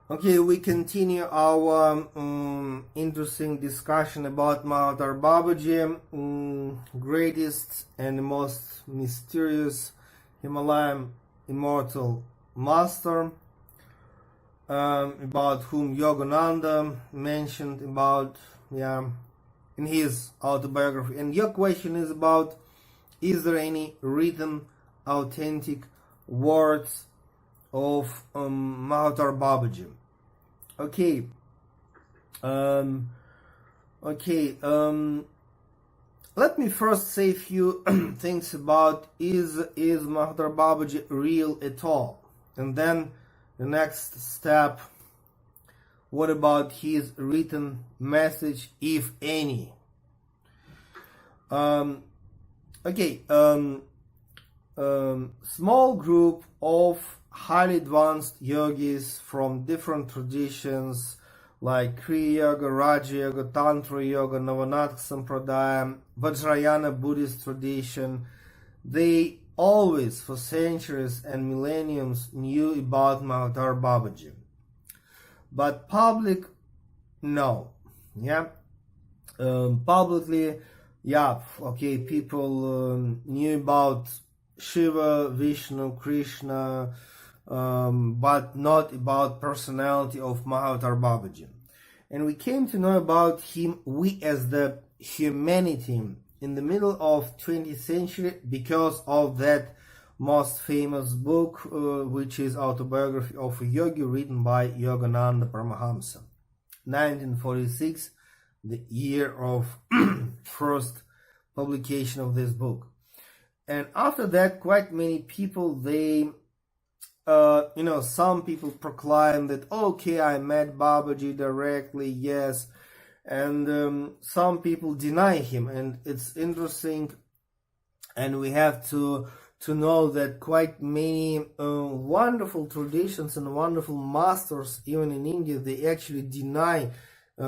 Okay, we continue our interesting discussion about Mahatma Babaji, greatest and most mysterious Himalayan immortal master, about whom Yogananda mentioned about, in his autobiography. And your question is about, is there any written, authentic words of Mahatma Babaji? Okay. Let me first say a few things about is Mahatma Babaji real at all, and then the next step, what about his written message, if any? Small group of highly advanced yogis from different traditions like Kriya Yoga, Raja Yoga, Tantra Yoga, Navanath Sampradaya, Vajrayana Buddhist tradition, they always for centuries and millenniums knew about Mahatma Babaji. But public, no. Publicly, people knew about Shiva, Vishnu, Krishna, but not about personality of Mahatma Babaji. And we came to know about him, we as the humanity, in the middle of 20th century because of that most famous book, which is Autobiography of a Yogi, written by Yogananda Paramahamsa. 1946, the year of first publication of this book. And after that, quite many people, they some people proclaim that, okay, I met Babaji directly, yes, and some people deny him. And it's interesting, and we have to know that quite many wonderful traditions and wonderful masters, even in India, they actually deny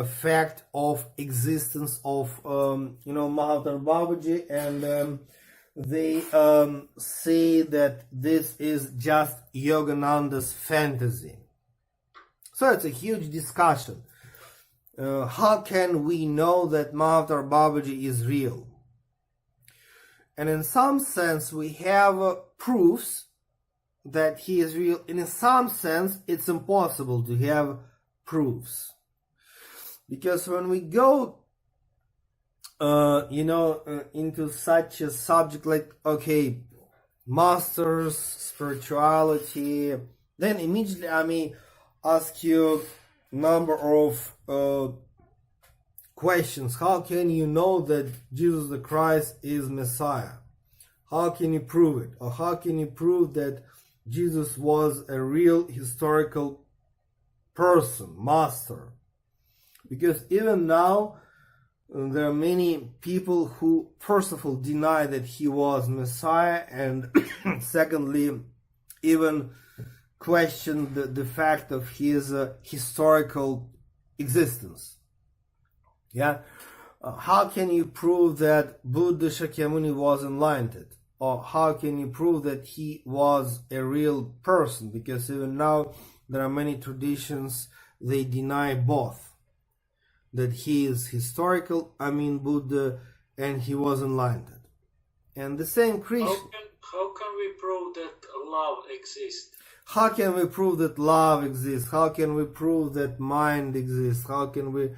fact of existence of Mahatma Babaji, and they say that this is just Yogananda's fantasy. So it's a huge discussion. How can we know that Mahatma Babaji is real? And in some sense, we have proofs that he is real. And in some sense, it's impossible to have proofs. Because when we go into such a subject like, okay, masters, spirituality, then immediately I may ask you a number of questions. How can you know that Jesus the Christ is Messiah? How can you prove it? Or how can you prove that Jesus was a real historical person, master? Because even now, there are many people who, first of all, deny that he was Messiah, and secondly, even question the fact of his historical existence. How can you prove that Buddha Shakyamuni was enlightened? Or how can you prove that he was a real person? Because even now, there are many traditions, they deny both. That he is historical, Buddha, and he was enlightened. And the same Krishna. How can we prove that love exists? How can we prove that love exists? How can we prove that mind exists? How can we,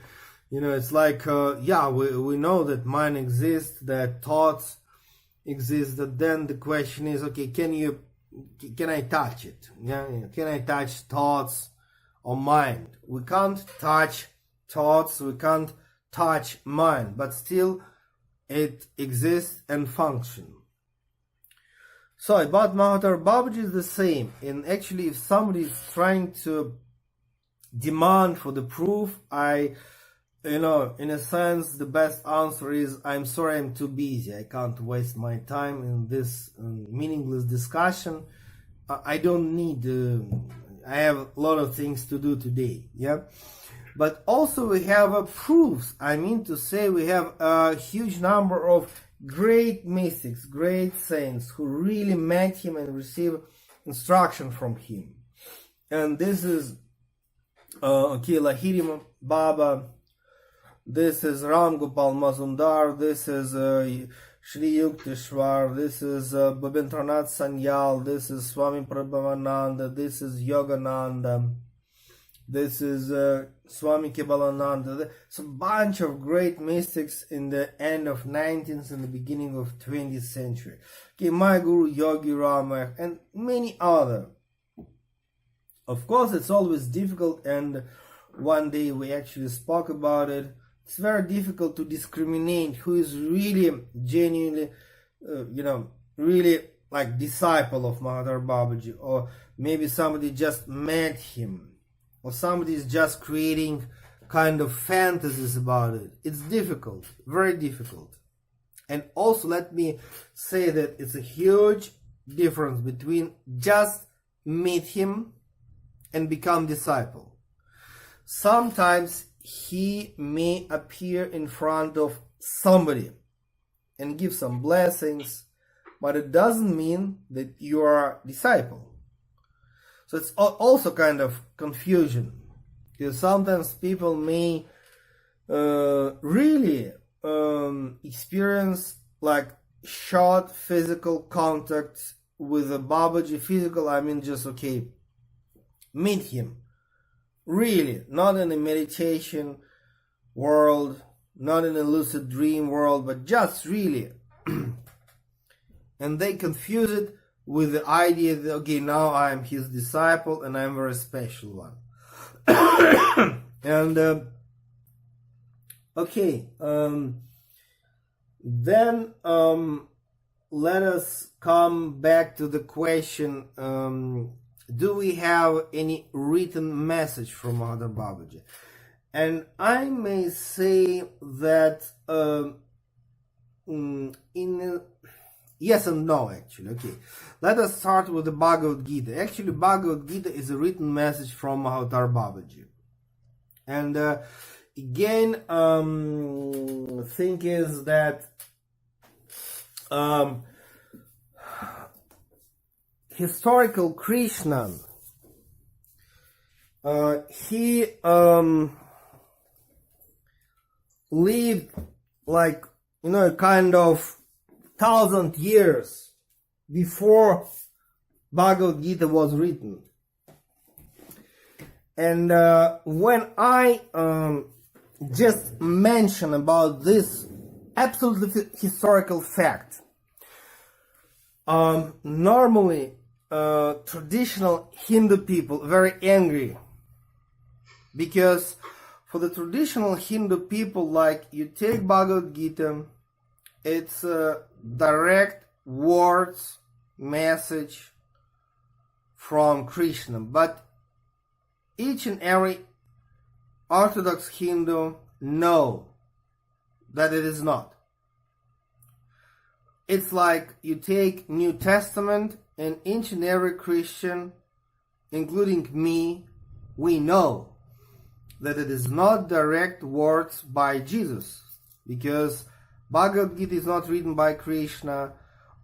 it's like, we know that mind exists, that thoughts exist, that then the question is, okay, can I touch it? Can I touch thoughts or mind? We can't touch thoughts, we can't touch mind, but still it exists and functions. So about Mahatma Babaji is the same. And actually, if somebody is trying to demand for the proof, in a sense, the best answer is, I'm sorry, I'm too busy. I can't waste my time in this meaningless discussion. I don't need, I have a lot of things to do today. But also we have proofs. I mean to say, we have a huge number of great mystics, great saints who really met him and received instruction from him. And this is Okay, Lahiri Baba. This is Ram Gopal Mazumdar. This is Shri Yukteswar. This is Babindranath Sanyal. This is Swami Prabhavananda. This is Yogananda. This is Swami Kebalananda. It's a bunch of great mystics in the end of 19th and the beginning of 20th century. Okay, my Guru Yogi Rama and many other. Of course, it's always difficult, and one day we actually spoke about it. It's very difficult to discriminate who is really genuinely, really like disciple of Mahatma Babaji, or maybe somebody just met him, or somebody is just creating kind of fantasies about it. It's difficult, very difficult. And also let me say that it's a huge difference between just meet him and become disciple. Sometimes he may appear in front of somebody and give some blessings, but it doesn't mean that you are a disciple. So it's also kind of confusion, because sometimes people may really experience like short physical contact with a Babaji. Physical, I mean just meet him. Really, not in a meditation world, not in a lucid dream world, but just really. And they confuse it with the idea that, okay, now I am his disciple and I'm a very special one. And, then let us come back to the question, do we have any written message from Mahatma Babaji? And I may say that yes and no, actually. Okay, let us start with the Bhagavad Gita. Actually, Bhagavad Gita is a written message from Mahatma Babaji. And again, thing is that historical Krishna, he lived like, kind of 1,000 years before Bhagavad Gita was written. And when I just mention about this absolutely historical fact, normally traditional Hindu people very angry, because for the traditional Hindu people, like, you take Bhagavad Gita, it's a direct words message from Krishna, but each and every Orthodox Hindu know that it is not. It's like you take New Testament, and each and every Christian, including me, we know that it is not direct words by Jesus, because Bhagavad Gita is not written by Krishna,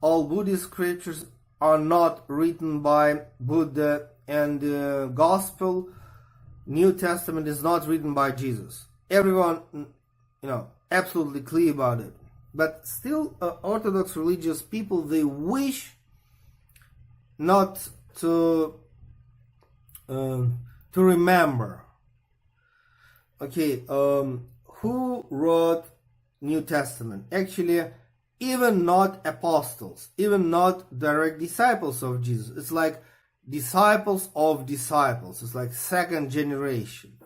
all Buddhist scriptures are not written by Buddha, and the Gospel, New Testament, is not written by Jesus. Everyone, absolutely clear about it. But still, Orthodox religious people, they wish not to remember. Okay, who wrote New Testament? Actually, even not apostles, even not direct disciples of Jesus. It's like disciples of disciples. It's like second generation.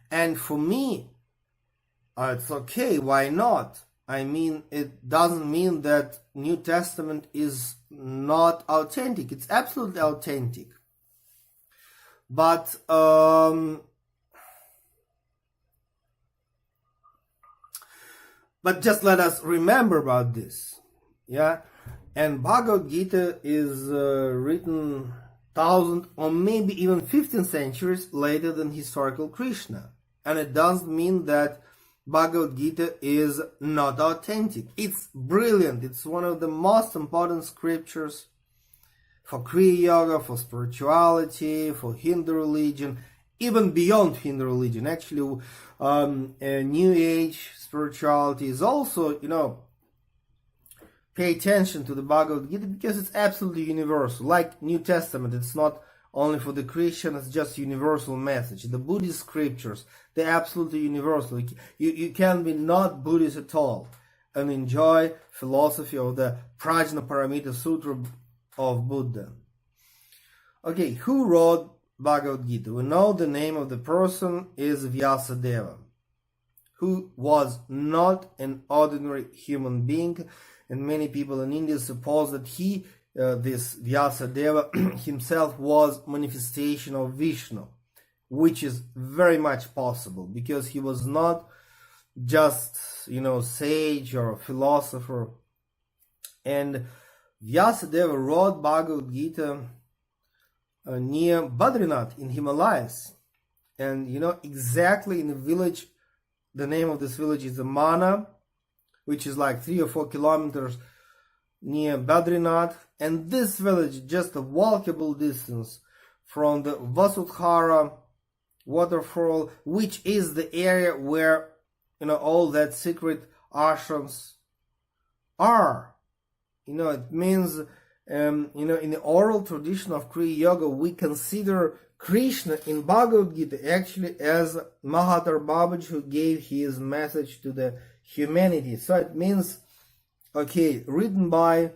And for me, it's okay, why not? I mean, it doesn't mean that New Testament is not authentic. It's absolutely authentic. But just let us remember about this. Yeah? And Bhagavad Gita is written 1,000 or maybe even 15 centuries later than historical Krishna. And it doesn't mean that Bhagavad Gita is not authentic. It's brilliant. It's one of the most important scriptures for Kriya Yoga, for spirituality, for Hindu religion. even beyond Hindu religion. Actually, New Age spirituality is also, pay attention to the Bhagavad Gita because it's absolutely universal. Like New Testament, it's not only for the Christian, it's just universal message. The Buddhist scriptures, they're absolutely universal. You can be not Buddhist at all and enjoy philosophy of the Prajnaparamita Sutra of Buddha. Okay, who wrote Bhagavad Gita? We know the name of the person is Vyasadeva, who was not an ordinary human being, and many people in India suppose that this Vyasadeva himself was manifestation of Vishnu, which is very much possible because he was not just, sage or philosopher. And Vyasadeva wrote Bhagavad Gita near Badrinath in Himalayas. And exactly in the village, the name of this village is Mana, which is like 3 or 4 kilometers near Badrinath. And this village, just a walkable distance from the Vasudhara waterfall, which is the area where all that secret ashrams are. It means in the oral tradition of Kriya Yoga, we consider Krishna in Bhagavad Gita actually as Mahatma Babaji, who gave his message to the humanity. So it means, written by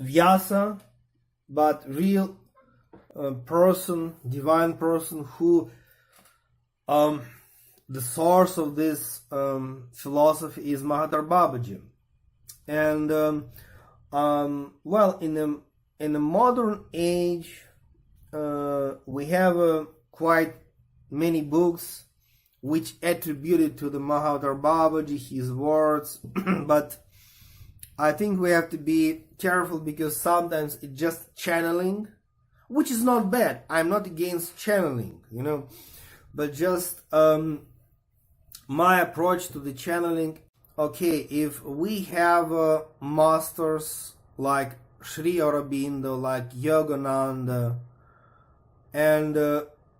Vyasa, but real person, divine person, who the source of this philosophy is Mahatma Babaji. And in the modern age, we have quite many books which attributed to the Mahatma Babaji his words, but I think we have to be careful because sometimes it's just channeling, which is not bad. I'm not against channeling, but just my approach to the channeling. If we have masters like Sri Aurobindo, like Yogananda, and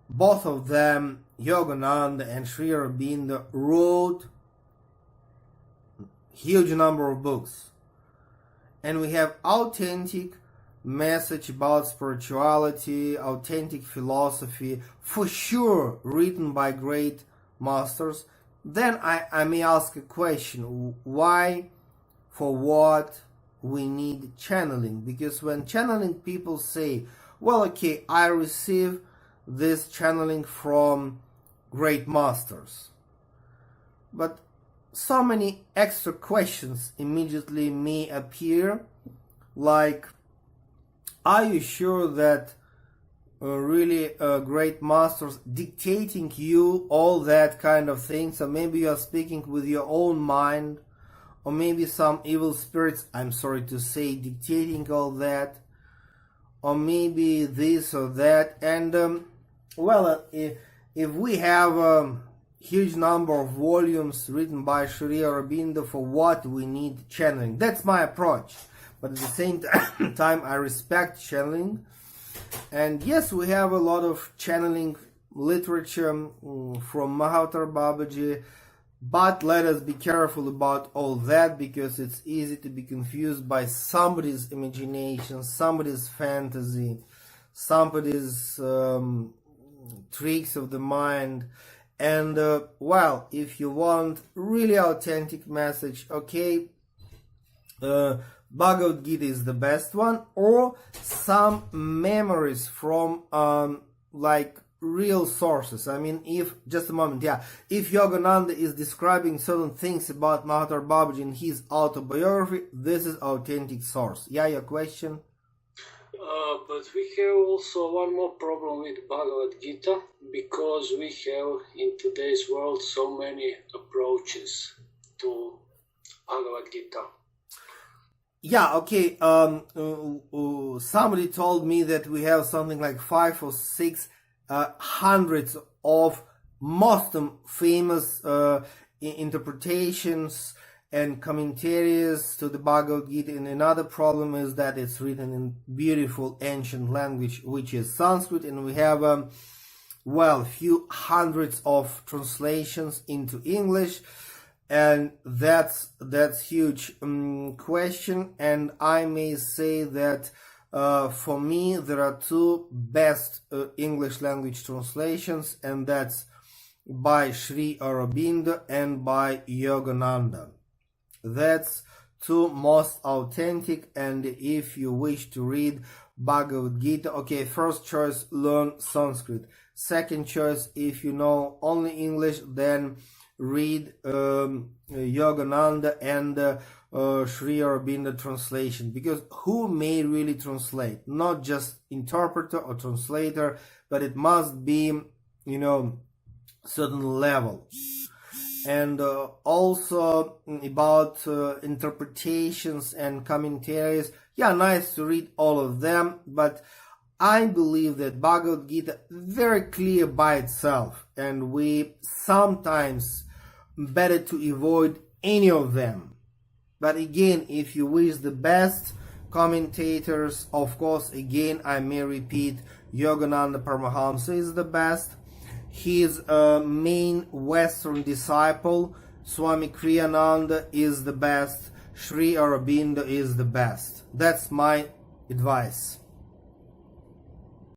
both of them, Yogananda and Sri Aurobindo, wrote huge number of books, and we have authentic message about spirituality, authentic philosophy, for sure written by great masters, then I may ask a question: why, for what we need channeling? Because when channeling, people say, I receive this channeling from great masters. But so many extra questions immediately may appear, like, are you sure that really great masters dictating you all that kind of thing? So maybe you are speaking with your own mind, or maybe some evil spirits, I'm sorry to say, dictating all that, or maybe this or that. And if we have a huge number of volumes written by Sri Aurobindo, for what we need channeling? That's my approach. But at the same time, I respect channeling. And yes, we have a lot of channeling literature from Mahatma Babaji, but let us be careful about all that, because it's easy to be confused by somebody's imagination, somebody's fantasy, somebody's tricks of the mind. And if you want really authentic message, Bhagavad Gita is the best one, or some memories from real sources. I mean, if Yogananda is describing certain things about Mahatma Babaji in his autobiography, this is authentic source. Yeah, your question? But we have also one more problem with Bhagavad Gita, because we have in today's world so many approaches to Bhagavad Gita. Yeah, somebody told me that we have something like 500 or 600 of most famous interpretations and commentaries to the Bhagavad Gita. And another problem is that it's written in beautiful ancient language, which is Sanskrit, and we have few hundreds of translations into English, and that's huge question. And I may say that for me there are two best English language translations, and that's by Sri Aurobindo and by Yogananda. That's two most authentic. And if you wish to read Bhagavad Gita, okay, first choice, learn Sanskrit. Second choice, if you know only English, then read Yogananda and Sri Aurobindo translation, because who may really translate? Not just interpreter or translator, but it must be, certain level. And also about interpretations and commentaries, nice to read all of them, but I believe that Bhagavad Gita very clear by itself, and we sometimes better to avoid any of them. But again, if you wish the best commentators, of course, again, I may repeat, Yogananda Paramahamsa is the best. His main Western disciple, Swami Kriyananda, is the best. Sri Aurobindo is the best. That's my advice.